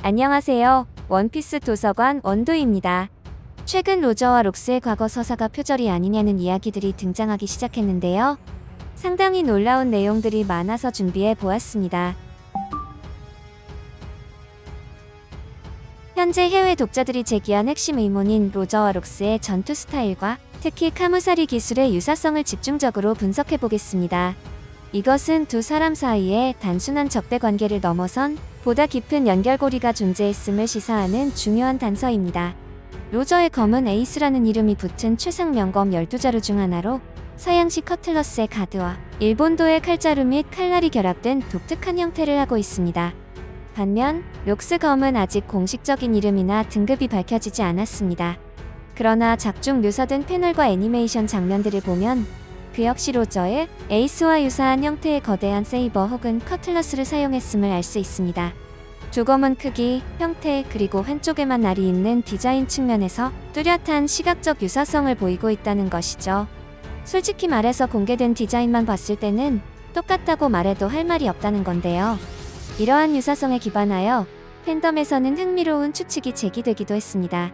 안녕하세요. 원피스 도서관 원도입니다. 최근 로저와 록스의 과거 서사가 표절이 아니냐는 이야기들이 등장하기 시작했는데요. 상당히 놀라운 내용들이 많아서 준비해 보았습니다. 현재 해외 독자들이 제기한 핵심 의문인 로저와 록스의 전투 스타일과 특히 카무사리 기술의 유사성을 집중적으로 분석해 보겠습니다. 이것은 두 사람 사이에 단순한 적대 관계를 넘어선 보다 깊은 연결고리가 존재했음을 시사하는 중요한 단서입니다. 로저의 검은 에이스라는 이름이 붙은 최상 명검 12자루 중 하나로 서양식 커틀러스의 가드와 일본도의 칼자루 및 칼날이 결합된 독특한 형태를 하고 있습니다. 반면 록스 검은 아직 공식적인 이름이나 등급이 밝혀지지 않았습니다. 그러나 작중 묘사된 패널과 애니메이션 장면들을 보면 그 역시 로저의 에이스와 유사한 형태의 거대한 세이버 혹은 커틀러스를 사용했음을 알 수 있습니다. 두 검은 크기, 형태, 그리고 한쪽에만 날이 있는 디자인 측면에서 뚜렷한 시각적 유사성을 보이고 있다는 것이죠. 솔직히 말해서 공개된 디자인만 봤을 때는 똑같다고 말해도 할 말이 없다는 건데요. 이러한 유사성에 기반하여 팬덤에서는 흥미로운 추측이 제기되기도 했습니다.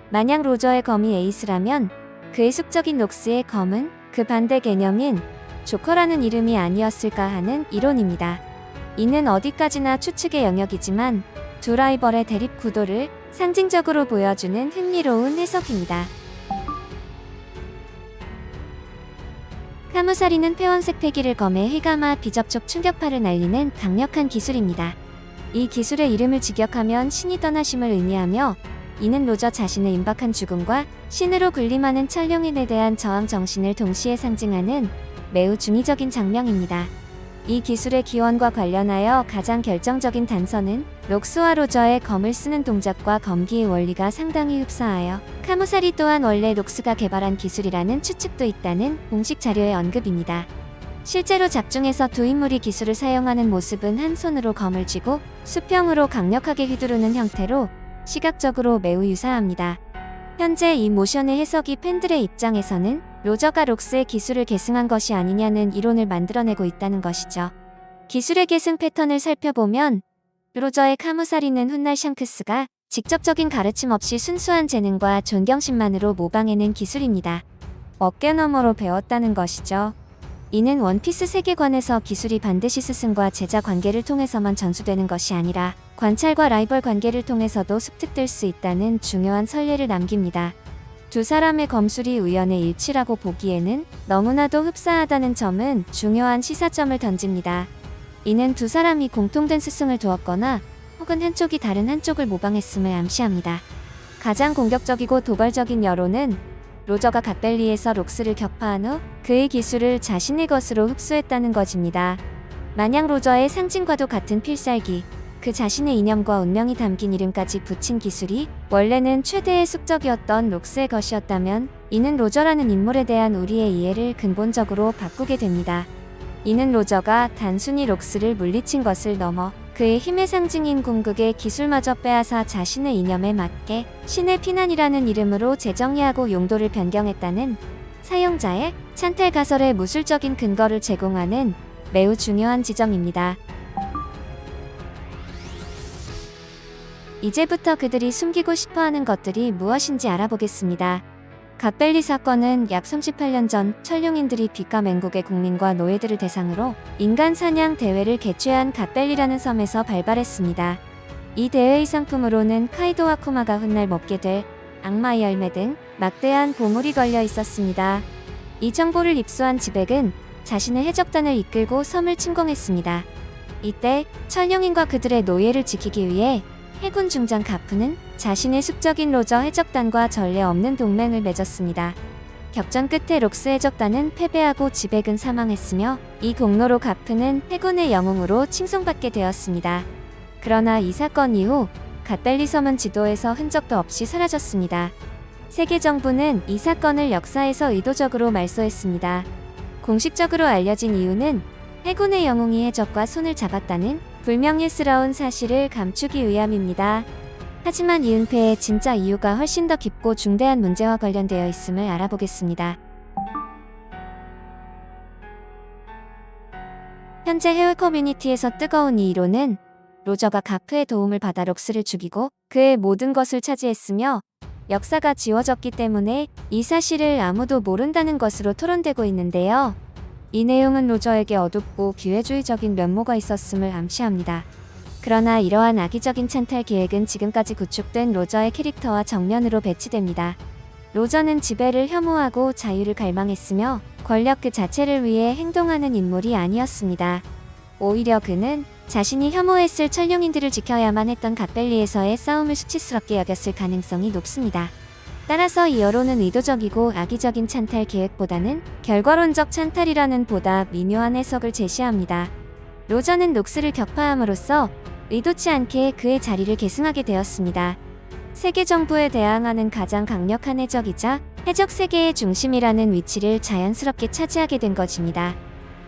만약 로저의 검이 에이스라면 그의 숙적인 록스의 검은 그 반대 개념인 조커라는 이름이 아니었을까 하는 이론입니다. 이는 어디까지나 추측의 영역이지만 두 라이벌의 대립 구도를 상징적으로 보여주는 흥미로운 해석입니다. 카무사리는 폐원색 패기를 검에 휘감아 비접촉 충격파를 날리는 강력한 기술입니다. 이 기술의 이름을 직역하면 신이 떠나심을 의미하며 이는 로저 자신의 임박한 죽음과 신으로 군림하는 천룡인에 대한 저항 정신을 동시에 상징하는 매우 중의적인 장면입니다. 이 기술의 기원과 관련하여 가장 결정적인 단서는 록스와 로저의 검을 쓰는 동작과 검기의 원리가 상당히 흡사하여 카무사리 또한 원래 록스가 개발한 기술이라는 추측도 있다는 공식 자료의 언급입니다. 실제로 작중에서 두 인물이 기술을 사용하는 모습은 한 손으로 검을 쥐고 수평으로 강력하게 휘두르는 형태로 시각적으로 매우 유사합니다. 현재 이 모션의 해석이 팬들의 입장에서는 로저가 록스의 기술을 계승한 것이 아니냐는 이론을 만들어내고 있다는 것이죠. 기술의 계승 패턴을 살펴보면 로저의 카무사리는 훗날 샹크스가 직접적인 가르침 없이 순수한 재능과 존경심만으로 모방해낸 기술입니다. 어깨너머로 배웠다는 것이죠. 이는 원피스 세계관에서 기술이 반드시 스승과 제자 관계를 통해서만 전수되는 것이 아니라 관찰과 라이벌 관계를 통해서도 습득될 수 있다는 중요한 선례를 남깁니다. 두 사람의 검술이 우연의 일치라고 보기에는 너무나도 흡사하다는 점은 중요한 시사점을 던집니다. 이는 두 사람이 공통된 스승을 두었거나 혹은 한쪽이 다른 한쪽을 모방했음을 암시합니다. 가장 공격적이고 도발적인 여론은 로저가 갓벨리에서 록스를 격파한 후 그의 기술을 자신의 것으로 흡수했다는 것입니다. 만약 로저의 상징과도 같은 필살기, 그 자신의 이념과 운명이 담긴 이름까지 붙인 기술이 원래는 최대의 숙적이었던 록스의 것이었다면 이는 로저라는 인물에 대한 우리의 이해를 근본적으로 바꾸게 됩니다. 이는 로저가 단순히 록스를 물리친 것을 넘어 그의 힘의 상징인 궁극의 기술마저 빼앗아 자신의 이념에 맞게 신의 피난이라는 이름으로 재정의하고 용도를 변경했다는 사용자의 찬탈 가설의 무술적인 근거를 제공하는 매우 중요한 지점입니다. 이제부터 그들이 숨기고 싶어하는 것들이 무엇인지 알아보겠습니다. 갓벨리 사건은 약 38년 전 천룡인들이 빛과 맹국의 국민과 노예들을 대상으로 인간 사냥 대회를 개최한 갓벨리라는 섬에서 발발했습니다. 이 대회의 상품으로는 카이도와 쿠마가 훗날 먹게 될 악마의 열매 등 막대한 보물이 걸려 있었습니다. 이 정보를 입수한 지백은 자신의 해적단을 이끌고 섬을 침공했습니다. 이때 천룡인과 그들의 노예를 지키기 위해 해군 중장 가프는 자신의 숙적인 로저 해적단과 전례 없는 동맹을 맺었습니다. 격전 끝에 록스 해적단은 패배하고 지백은 사망했으며 이 공로로 가프는 해군의 영웅으로 칭송받게 되었습니다. 그러나 이 사건 이후 갓벨리 섬은 지도에서 흔적도 없이 사라졌습니다. 세계 정부는 이 사건을 역사에서 의도적으로 말소했습니다. 공식적으로 알려진 이유는 해군의 영웅이 해적과 손을 잡았다는 불명예스러운 사실을 감추기 위함입니다. 하지만 이 은폐의 진짜 이유가 훨씬 더 깊고 중대한 문제와 관련되어 있음을 알아보겠습니다. 현재 해외 커뮤니티에서 뜨거운 이 이론은 로저가 가프의 도움을 받아 록스를 죽이고 그의 모든 것을 차지했으며 역사가 지워졌기 때문에 이 사실을 아무도 모른다는 것으로 토론되고 있는데요. 이 내용은 로저에게 어둡고 기회주의적인 면모가 있었음을 암시합니다. 그러나 이러한 악의적인 찬탈 계획은 지금까지 구축된 로저의 캐릭터와 정면으로 배치됩니다. 로저는 지배를 혐오하고 자유를 갈망했으며 권력 그 자체를 위해 행동하는 인물이 아니었습니다. 오히려 그는 자신이 혐오했을 천룡인들을 지켜야만 했던 갓벨리에서의 싸움을 수치스럽게 여겼을 가능성이 높습니다. 따라서 이 여론은 의도적이고 악의적인 찬탈 계획보다는 결과론적 찬탈이라는 보다 미묘한 해석을 제시합니다. 로저는 록스를 격파함으로써 의도치 않게 그의 자리를 계승하게 되었습니다. 세계 정부에 대항하는 가장 강력한 해적이자 해적 세계의 중심이라는 위치를 자연스럽게 차지하게 된 것입니다.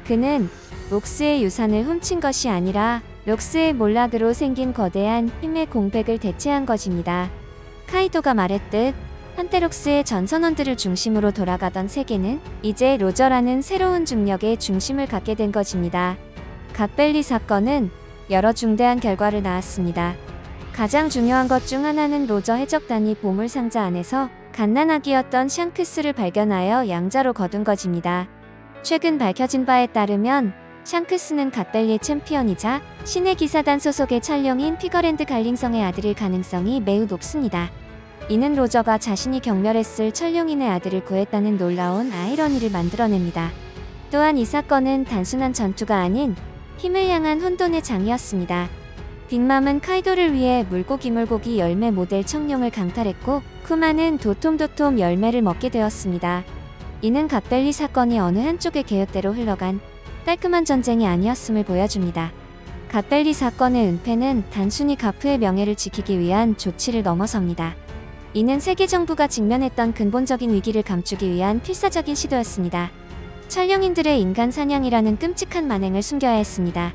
그는 록스의 유산을 훔친 것이 아니라 록스의 몰락으로 생긴 거대한 힘의 공백을 대체한 것입니다. 카이도가 말했듯 한때 록스의 전선원들을 중심으로 돌아가던 세계는 이제 로저라는 새로운 중력의 중심을 갖게 된 것입니다. 갓벨리 사건은 여러 중대한 결과를 낳았습니다. 가장 중요한 것 중 하나는 로저 해적단이 보물상자 안에서 갓난아기였던 샹크스를 발견하여 양자로 거둔 것입니다. 최근 밝혀진 바에 따르면 샹크스는 갓벨리의 챔피언이자 신의 기사단 소속의 천룡인 피거랜드 갈링성의 아들일 가능성이 매우 높습니다. 이는 로저가 자신이 경멸했을 천룡인의 아들을 구했다는 놀라운 아이러니를 만들어냅니다. 또한 이 사건은 단순한 전투가 아닌 힘을 향한 혼돈의 장이었습니다. 빅맘은 카이도를 위해 물고기 열매 모델 청룡을 강탈했고 쿠마는 도톰 열매를 먹게 되었습니다. 이는 갓벨리 사건이 어느 한쪽의 계획대로 흘러간 깔끔한 전쟁이 아니었음을 보여줍니다. 갓벨리 사건의 은폐는 단순히 가프의 명예를 지키기 위한 조치를 넘어섭니다. 이는 세계 정부가 직면했던 근본적인 위기를 감추기 위한 필사적인 시도였습니다. 천룡인들의 인간 사냥이라는 끔찍한 만행을 숨겨야 했습니다.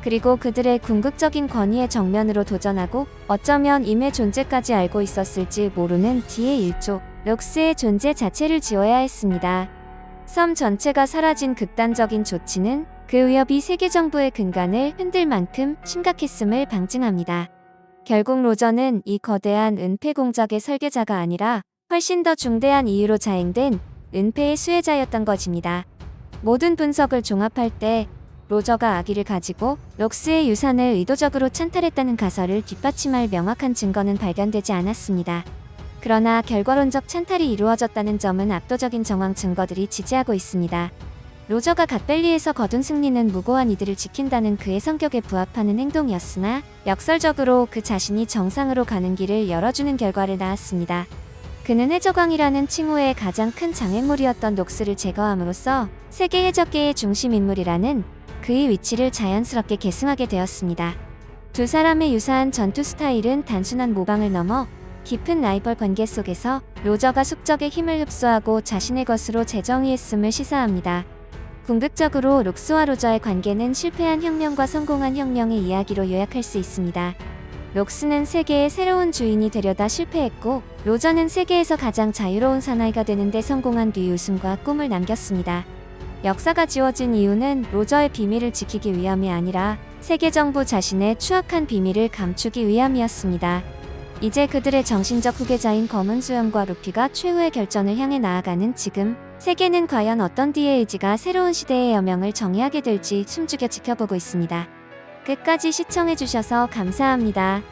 그리고 그들의 궁극적인 권위의 정면으로 도전하고 어쩌면 임의 존재까지 알고 있었을지 모르는 뒤의 일조, 록스의 존재 자체를 지워야 했습니다. 섬 전체가 사라진 극단적인 조치는 그 위협이 세계 정부의 근간을 흔들 만큼 심각했음을 방증합니다. 결국 로저는 이 거대한 은폐 공작의 설계자가 아니라 훨씬 더 중대한 이유로 자행된 은폐의 수혜자였던 것입니다. 모든 분석을 종합할 때 로저가 아기를 가지고 록스의 유산을 의도적으로 찬탈했다는 가설을 뒷받침할 명확한 증거는 발견되지 않았습니다. 그러나 결과론적 찬탈이 이루어졌다는 점은 압도적인 정황 증거들이 지지하고 있습니다. 로저가 갓벨리에서 거둔 승리는 무고한 이들을 지킨다는 그의 성격에 부합하는 행동이었으나 역설적으로 그 자신이 정상으로 가는 길을 열어주는 결과를 낳았습니다. 그는 해적왕이라는 칭호의 가장 큰 장애물이었던 록스를 제거함으로써 세계 해적계의 중심 인물이라는 그의 위치를 자연스럽게 계승하게 되었습니다. 두 사람의 유사한 전투 스타일은 단순한 모방을 넘어 깊은 라이벌 관계 속에서 로저가 숙적의 힘을 흡수하고 자신의 것으로 재정의했음을 시사합니다. 궁극적으로 록스와 로저의 관계는 실패한 혁명과 성공한 혁명의 이야기로 요약할 수 있습니다. 록스는 세계의 새로운 주인이 되려다 실패했고 로저는 세계에서 가장 자유로운 사나이가 되는데 성공한 뒤 웃음과 꿈을 남겼습니다. 역사가 지워진 이유는 로저의 비밀을 지키기 위함이 아니라 세계 정부 자신의 추악한 비밀을 감추기 위함이었습니다. 이제 그들의 정신적 후계자인 검은 수염과 루피가 최후의 결전을 향해 나아가는 지금 세계는 과연 어떤 뒤의 의지가 새로운 시대의 여명을 정의하게 될지 숨죽여 지켜보고 있습니다. 끝까지 시청해주셔서 감사합니다.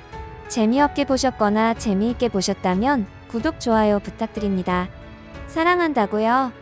재미없게 보셨거나 재미있게 보셨다면 구독, 좋아요 부탁드립니다. 사랑한다고요.